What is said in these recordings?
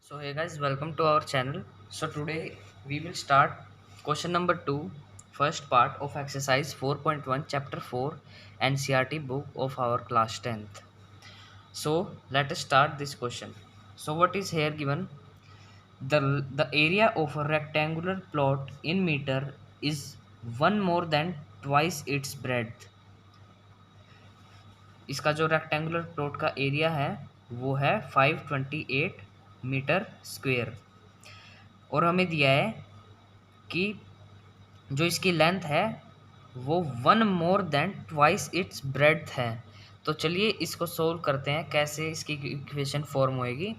So hey guys, welcome to our channel. So today we will start question number 2, first part of exercise 4.1 chapter 4 NCERT book of our class 10th. So let us start this question. So what is here given? The area of a rectangular plot in meter is one more than twice its breadth. इसका जो rectangular plot का area है वो है 528 metre square और हमें दिया है कि जो इसकी लेंथ है वो one more than twice its breadth है। तो चलिए इसको सोल्व करते हैं, कैसे इसकी इक्वेशन फॉर्म होएगी।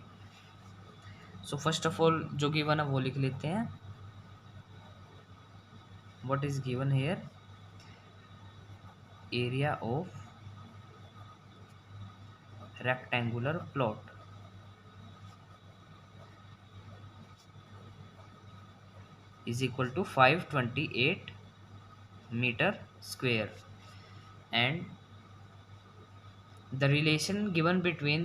सो फर्स्ट ऑफ ऑल जो गिवन है वो लिख लेते हैं। What is given here? Area of rectangular plot is equal to 528 meter square and the relation given between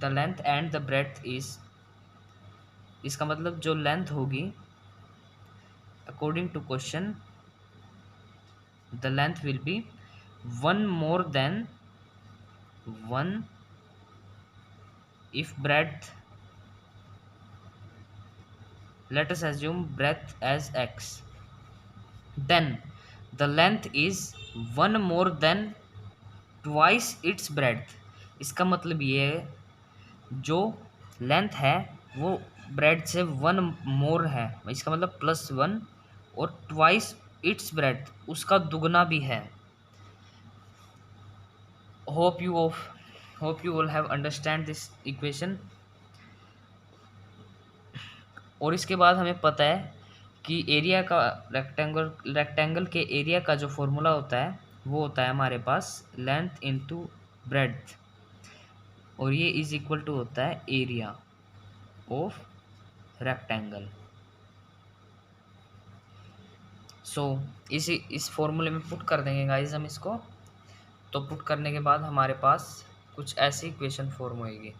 the length and the breadth is, इसका मतलब जो लेंथ होगी according to question the length will be one more than one if breadth, let us assume breadth as x, then the length is one more than twice its breadth। इसका मतलब ये है जो length है वो bread से one more है, इसका मतलब प्लस वन, और ट्वाइस इट्स ब्रेड उसका दुगना भी है। Hope you will have understand this equation. और इसके बाद हमें पता है कि एरिया का रेक्टेंगल के एरिया का जो फॉर्मूला होता है वो होता है हमारे पास लेंथ इनटू ब्रेड्थ, और ये इज इक्वल टू होता है एरिया ऑफ रेक्टेंगल। सो इस फॉर्मूले में पुट कर देंगे गाइज हम इसको। तो पुट करने के बाद हमारे पास कुछ ऐसी इक्वेशन फॉर्म होएगी।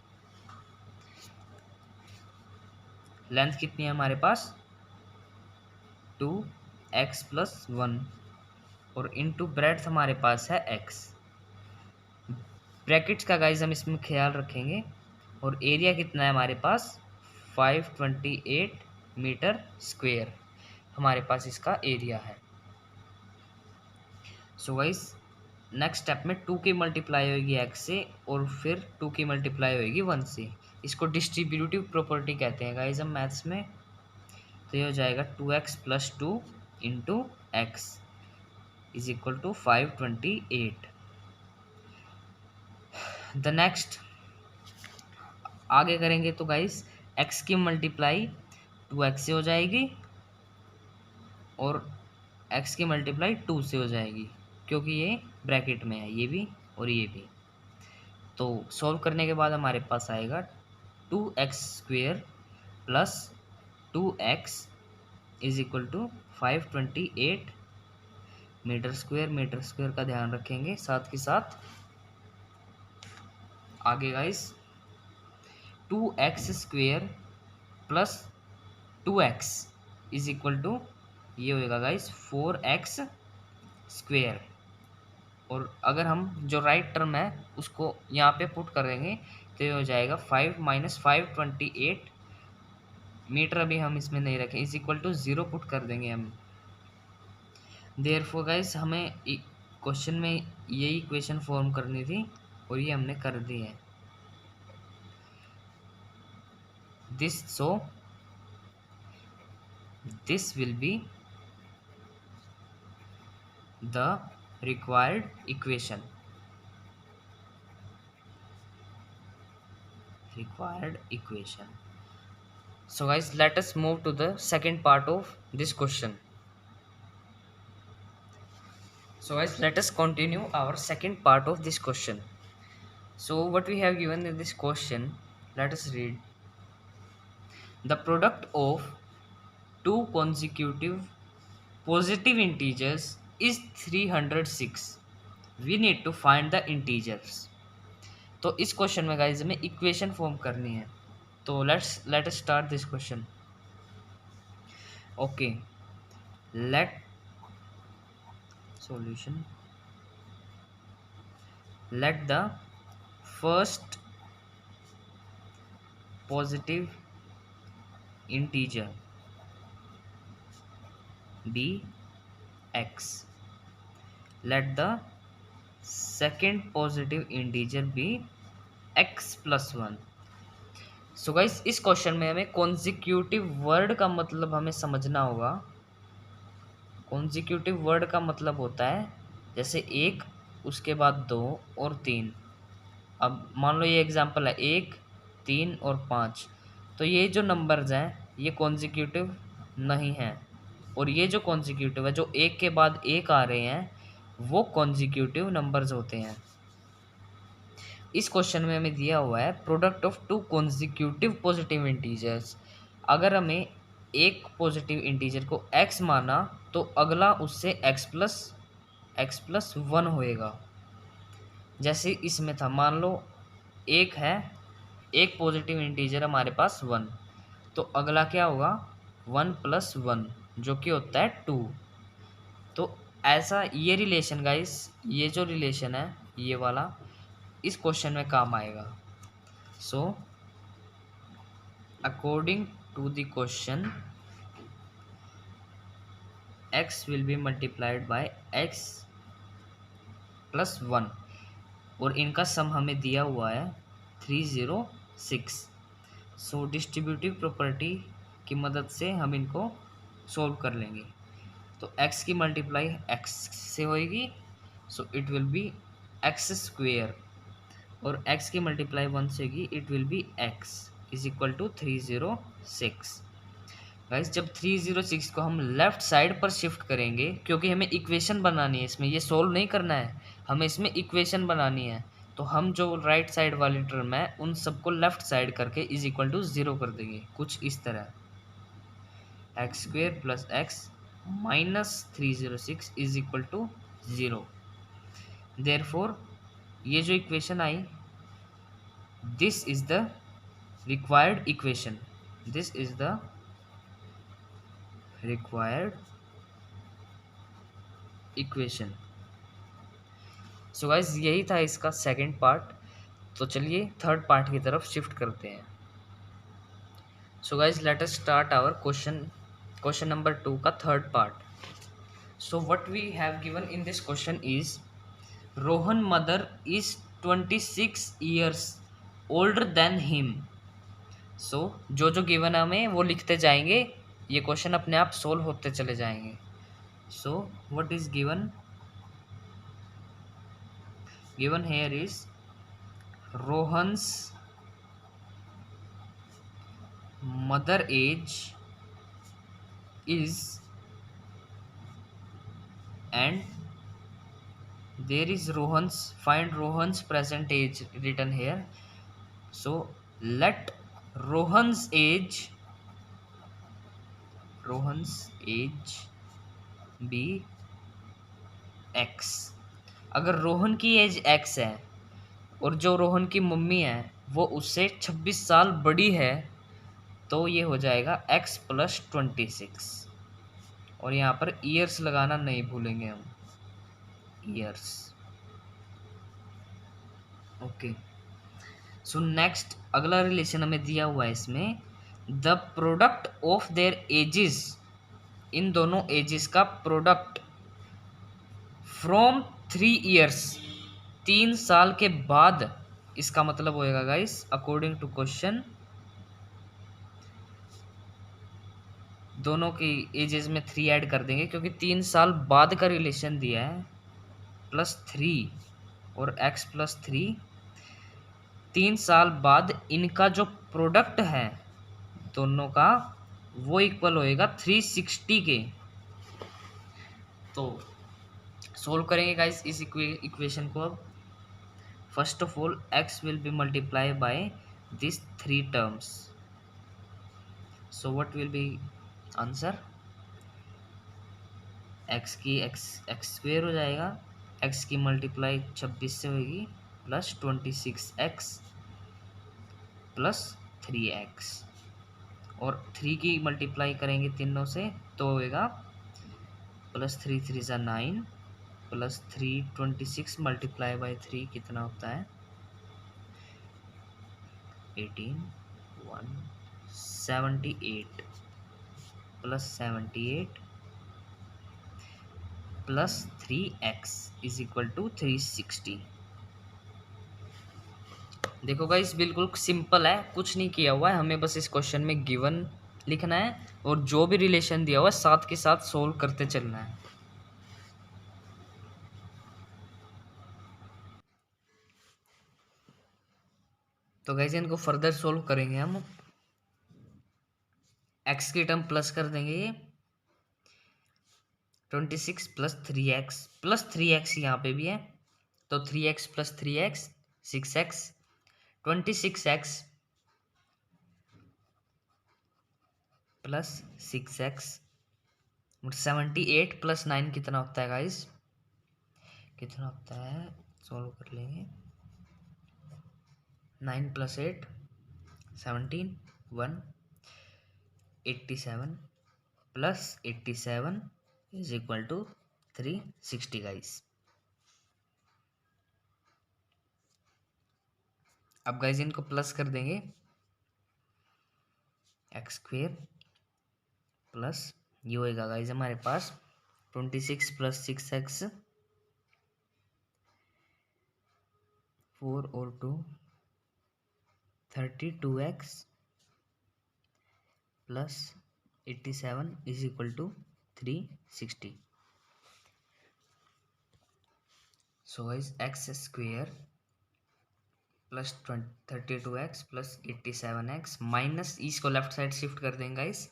लेंथ कितनी है हमारे पास 2x प्लस 1 और इनटू ब्रेड्थ हमारे पास है x। ब्रैकेट्स का गाइज हम इसमें ख्याल रखेंगे। और एरिया कितना है हमारे पास 528 मीटर स्क्वेयर हमारे पास इसका एरिया है। सो गाइज नेक्स्ट स्टेप में 2 की मल्टीप्लाई होगी x से और फिर 2 की मल्टीप्लाई होगी 1 से। इसको डिस्ट्रीब्यूटिव प्रॉपर्टी कहते हैं गाइज हम मैथ्स में। तो ये हो जाएगा 2x plus 2 into X is equal to 528। The next आगे करेंगे तो गाइज x की मल्टीप्लाई 2x से हो जाएगी और x की मल्टीप्लाई 2 से हो जाएगी, क्योंकि ये ब्रैकेट में है ये भी और ये भी। तो सॉल्व करने के बाद हमारे पास आएगा 2x square plus 2x is equal to 528 metre square का ध्यान रखेंगे साथ के साथ। आगे guys 2x square plus 2x is equal to ये होएगा गाइस 4x स्क्वेयर। और अगर हम जो राइट टर्म है उसको यहाँ पे पुट कर देंगे तो ये हो जाएगा 5 माइनस 528 मीटर, अभी हम इसमें नहीं रखें, इज इक्वल टू 0 पुट कर देंगे हम। देयरफॉर गाइस हमें क्वेश्चन में यही इक्वेशन फॉर्म करनी थी और ये हमने कर दी है। This will be the required equation So guys, let us move to the second part of this question. So guys, let us continue our second part of this question. So what we have given in this question, let us read. The product of two consecutive positive integers is 306. We need to find the integers. तो इस question में guys हमें equation form करनी है। तो let start this question. Okay, let solution. Let the first positive integer be x. Let the second positive integer be x plus 1. So guys, इस question में हमें कॉन्जिक्यूटिव वर्ड का मतलब हमें समझना होगा. कॉन्जिक्यूटिव वर्ड का मतलब होता है जैसे एक, उसके बाद दो और तीन. अब मान लो ये एग्जांपल है 1, 3 और 5. तो ये जो नंबर्स हैं ये कॉन्जिक्यूटिव नहीं हैं, और ये जो कॉन्जिक्यूटिव है जो एक के बाद एक आ रहे हैं वो कॉन्जिक्यूटिव नंबर्स होते हैं. इस क्वेश्चन में हमें दिया हुआ है product of two consecutive positive integers. अगर हमें एक पॉजिटिव इंटीजर को x माना तो अगला उससे x प्लस 1 होएगा. जैसे इसमें था, मान लो एक है, एक पॉजिटिव इंटीजर हमारे पास 1, तो अगला क्या होगा 1 प्लस 1 जो कि होता है 2. तो ऐसा ये रिलेशन गाइस, ये जो रिलेशन है ये वाला इस क्वेश्चन में काम आएगा. So according to the question x will be multiplied by x plus 1, और इनका सम हमें दिया हुआ है 306. सो डिस्ट्रीब्यूटिव प्रॉपर्टी की मदद से हम इनको सोल्व कर लेंगे. तो x की मल्टीप्लाई x से होएगी, so it will be x square, और x की मल्टीप्लाई 1 से होगी, it will be x is equal to 306. Guys, जब 306 को हम लेफ्ट साइड पर शिफ्ट करेंगे, क्योंकि हमें इक्वेशन बनानी है इसमें, ये सोल्व नहीं करना है, हमें इसमें इक्वेशन बनानी है, तो हम जो राइट साइड वाली टर्म है उन सबको लेफ्ट साइड करके इज इक्वल टू 0 कर देंगे. कुछ इस तरह X square plus X minus 306 is equal to 0. Therefore ये जो इक्वेशन आई, this is the required equation. This is the required equation. So guys, यही था इसका सेकंड पार्ट. तो चलिए थर्ड पार्ट की तरफ शिफ्ट करते हैं. So guys, let us start our question number 2 का third part. So what we have given in this question is Rohan mother is 26 years older than him. So जो given है हमें वो लिखते जाएंगे, ये क्वेश्चन अपने आप सोल्व होते चले जाएंगे. So what is given here is Rohan's mother age is, and there is find Rohan's present age written here. So let Rohan's age be x. अगर रोहन की एज x है और जो रोहन की मम्मी है वो उससे 26 साल बड़ी है, तो ये हो जाएगा x प्लस 26. और यहाँ पर ईयर्स लगाना नहीं भूलेंगे हम, ईयर्स. ओके, सो नेक्स्ट अगला रिलेशन हमें दिया हुआ है इसमें, the product of their ages, इन दोनों एजेस का प्रोडक्ट फ्रॉम 3 ईयर्स, 3 साल के बाद. इसका मतलब होएगा गाइस अकॉर्डिंग टू क्वेश्चन दोनों की एजेस में 3 ऐड कर देंगे, क्योंकि 3 साल बाद का रिलेशन दिया है, प्लस 3 और x प्लस 3. 3 साल बाद इनका जो प्रोडक्ट है दोनों का वो इक्वल होएगा 360 के. तो सोल्व करेंगे गाइस इस इक्वेशन को. अब first of all x will B multiply by this 3 terms. So what will be answer, x की x स्क्वेयर हो जाएगा, x की मल्टीप्लाई 26 से होगी, प्लस 26x प्लस 3x, और 3 की मल्टीप्लाई करेंगे तीनों से तो होएगा +3 3 = 9 +3 26 मल्टीप्लाई बाई 3 कितना होता है 18 178 +78 +3x = 360। देखो गाइस बिल्कुल सिंपल है, कुछ नहीं किया हुआ है, हमें बस इस क्वेश्चन में गिवन लिखना है और जो भी रिलेशन दिया हुआ है साथ के साथ सोल्व करते चलना है। तो गाइस इनको फर्दर सोल्व करेंगे हम। x की टर्म प्लस कर देंगे, ये 26 +3x यहाँ पे भी है तो 3x + 3x 6x 26x + 6x 78 + 9 कितना होता है गाइस, कितना होता है सोल्व कर लेंगे। 9 + 8 17 1 87 +87 = 360 गाइस। अब गाइस इनको प्लस कर देंगे, x² प्लस ये होएगा गाइस हमारे पास 26 + 6x 4 और 2 32x plus 87 = 360। So guys x² plus 32x plus 87x minus इसको लेफ्ट साइड शिफ्ट कर देंगे गाइस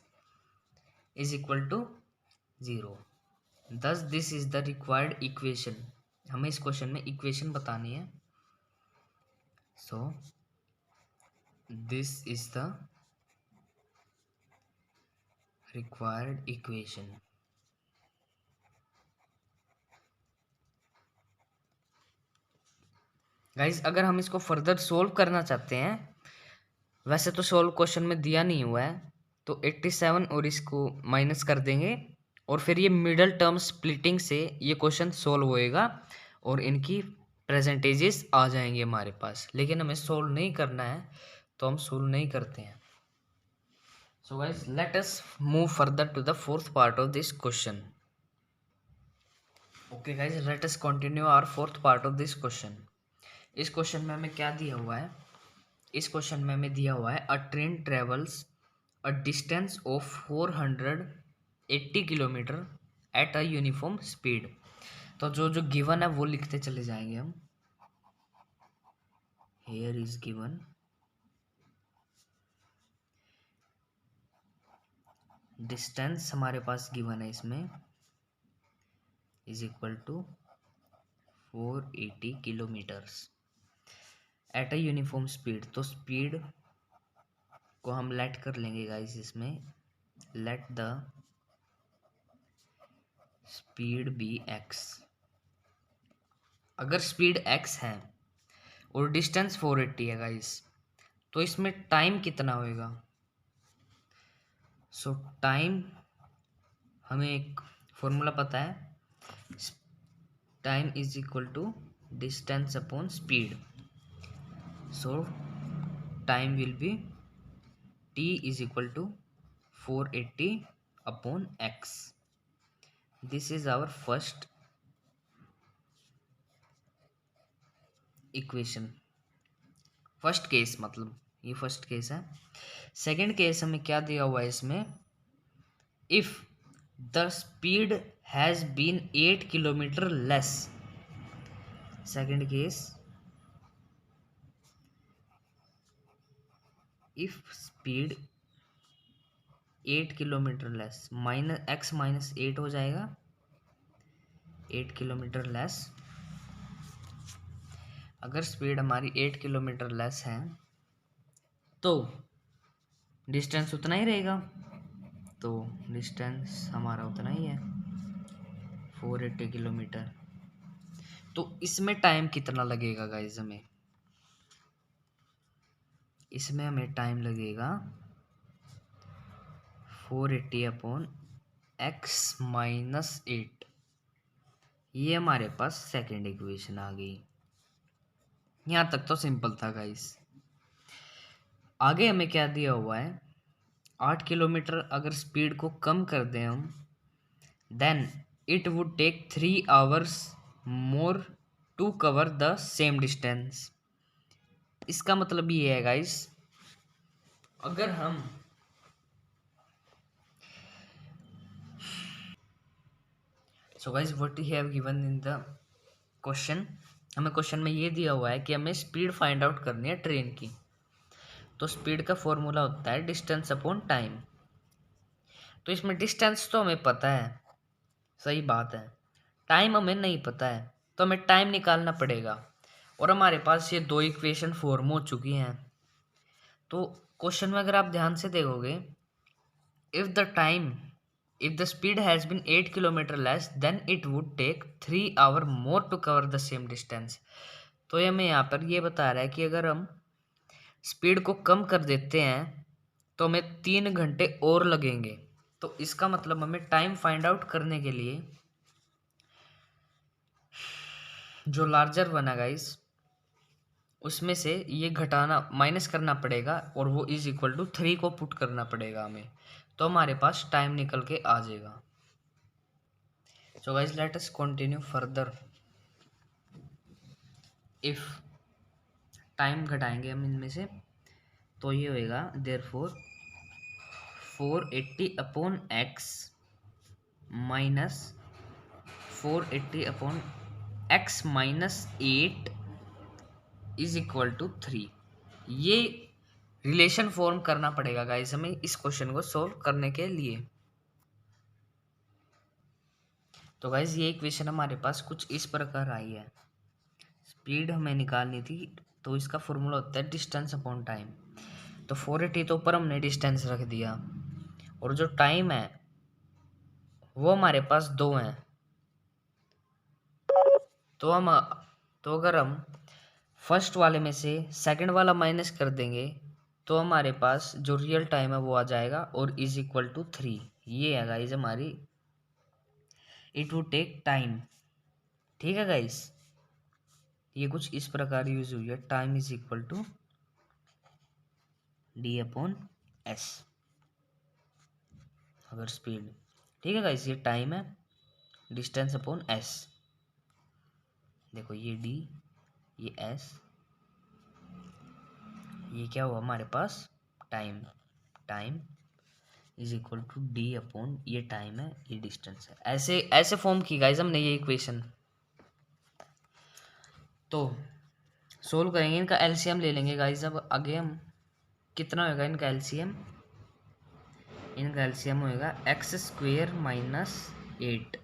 = 0। दस this is the required equation. हमें इस क्वेश्चन में इक्वेशन बतानी है। So this is the required equation. Guys अगर हम इसको फर्दर सोल्व करना चाहते हैं, वैसे तो सोल्व क्वेश्चन में दिया नहीं हुआ है, तो 87 और इसको माइनस कर देंगे और फिर ये मिडल टर्म स्प्लिटिंग से ये क्वेश्चन सोल्व होएगा और इनकी प्रेजेंटेजेस आ जाएंगे हमारे पास। लेकिन हमें सोल्व नहीं करना है तो हम सोल्व नहीं करते हैं। So guys let us move further to the fourth part of this question. Okay guys let us continue our fourth part of this question. इस क्वेश्चन में हमें क्या दिया हुआ है, इस क्वेश्चन में हमें दिया हुआ है अ train travels a distance of 480 kilometre eight a uniform speed. तो जो जो गिवन है वो लिखते चले जाएंगे हम। हेयर इज गिवन डिस्टेंस हमारे पास गिवन है इसमें = 480 kilometres at a uniform speed. तो स्पीड को हम लेट कर लेंगे गाइस, इसमें let the speed be x। अगर स्पीड x है और डिस्टेंस 480 है गाइस, तो इसमें टाइम कितना होएगा। सो टाइम हमें एक फॉर्मूला पता है, time = distance upon speed. So time will be t = 480 upon x। This is our first equation, first case, मतलब ये फर्स्ट केस है। सेकंड केस हमें क्या दिया हुआ है इसमें, if the speed has been 8 kilometre less. Second case, if speed 8 kilometre less -x - 8 हो जाएगा 8 किलोमीटर लेस। अगर स्पीड हमारी 8 किलोमीटर लेस है तो डिस्टेंस उतना ही रहेगा, तो डिस्टेंस हमारा उतना ही है 480 किलोमीटर। तो इसमें टाइम कितना लगेगा गाइस हमें, इसमें हमें टाइम लगेगा 480/x-8। ये हमारे पास सेकेंड इक्वेशन आ गई। यहाँ तक तो सिंपल था गाइस। आगे हमें क्या दिया हुआ है, 8 किलोमीटर अगर स्पीड को कम कर दें हम, then it would take 3 hours more to cover the same distance. इसका मतलब ये है गाइस, अगर हम so guys what we have given in the question, हमें क्वेश्चन में ये दिया हुआ है कि हमें स्पीड फाइंड आउट करनी है ट्रेन की। तो स्पीड का फॉर्मूला होता है डिस्टेंस अपॉन टाइम। तो इसमें डिस्टेंस तो हमें पता है, सही बात है, टाइम हमें नहीं पता है, तो हमें टाइम निकालना पड़ेगा। और हमारे पास ये दो इक्वेशन फॉर्म हो चुकी हैं। तो क्वेश्चन में अगर आप ध्यान से देखोगे, if the speed has been 8 kilometer less, then it would take 3 hour more to cover the same distance। तो ये हमें यहाँ पर ये बता रहा है कि अगर हम स्पीड को कम कर देते हैं तो हमें 3 घंटे और लगेंगे। तो इसका मतलब हमें टाइम फाइंड आउट करने के लिए जो लार्जर वन है गाइस, उसमें से ये घटाना माइनस करना पड़ेगा और वो इज इक्वल टू 3 को पुट करना पड़ेगा हमें। तो हमारे पास टाइम निकल के आ जाएगा। So guys let us continue further. If time घटाएंगे हम इनमें से तो ये होएगा therefore 480/x minus 480/x-8 is equal to 3। ये रिलेशन फॉर्म करना पड़ेगा गाइस हमें इस क्वेश्चन को सॉल्व करने के लिए। तो गाइस ये इक्वेशन हमारे पास कुछ इस प्रकार आई है। स्पीड हमें निकालनी थी, तो इसका फॉर्मूला होता है डिस्टेंस अपॉन टाइम। तो 480 तो ऊपर हमने डिस्टेंस रख दिया, और जो टाइम है वो हमारे पास 2 है। तो अगर हम फर्स्ट वाले में से सेकंड वाला माइनस कर देंगे तो हमारे पास जो रियल टाइम है वो आ जाएगा और इज इक्वल टू 3। ये है गाइज हमारी इट वुड टेक टाइम। ठीक है गाइज, ये कुछ इस प्रकार यूज हुई है, time is equal to d/s अगर स्पीड। ठीक है गाइज, ये टाइम है, डिस्टेंस अपॉन s। देखो ये d, ये s, ये क्या हुआ हमारे पास time. Time is equal to d/, ये टाइम है, ये डिस्टेंस है। ऐसे ऐसे फॉर्म की गाइज हमने ये इक्वेशन। तो सोल्व करेंगे, इनका एलसीएम ले लेंगे गाइज। अब आगे हम कितना होगा इनका एलसीएम, इनका एलसीएम होएगा x² - 8।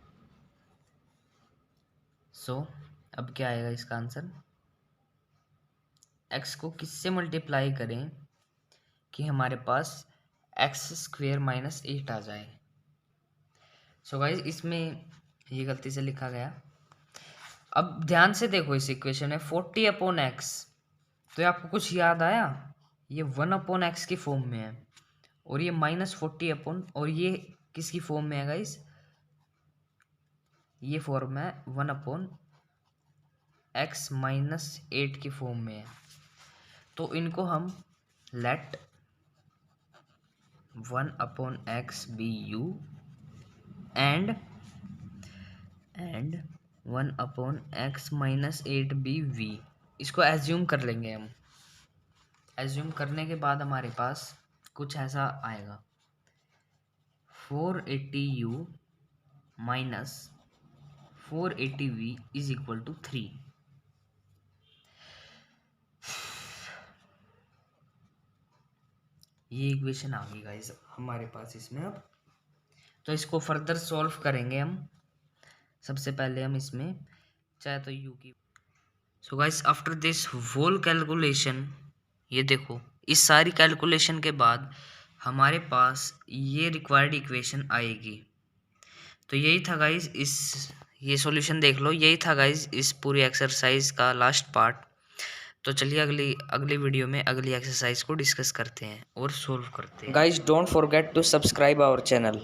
सो अब क्या आएगा इसका आंसर, x को किससे मल्टीप्लाई करें कि हमारे पास x² - 8 आ जाए। सो गाइज इसमें ये गलती से लिखा गया। अब ध्यान से देखो इस इक्वेशन में 40/x, तो आपको कुछ याद आया, ये 1/x की फॉर्म में है, और ये -40/, और ये किसकी फॉर्म में है गाइस, ये फॉर्म है 1/x-8 की फॉर्म में है। तो इनको हम let 1/x be u and 1/x-8 be v। इसको एज्यूम कर लेंगे हम। एज्यूम करने के बाद हमारे पास कुछ ऐसा आएगा, 480u minus 480v is equal to 3। ये इक्वेशन आ गई गाइस हमारे पास इसमें। अब तो इसको फर्दर सॉल्व करेंगे हम। सबसे पहले हम इसमें चाहे तो u की। So guys after this whole calculation, ये देखो इस सारी कैलकुलेशन के बाद हमारे पास ये रिक्वायर्ड इक्वेशन आएगी। तो यही था गाइस, ये सॉल्यूशन देख लो, यही था गाइस इस पूरी एक्सरसाइज का लास्ट पार्ट। तो चलिए अगली अगली वीडियो में अगली एक्सरसाइज को डिस्कस करते हैं और सोल्व करते हैं। Guys don't forget to subscribe our channel.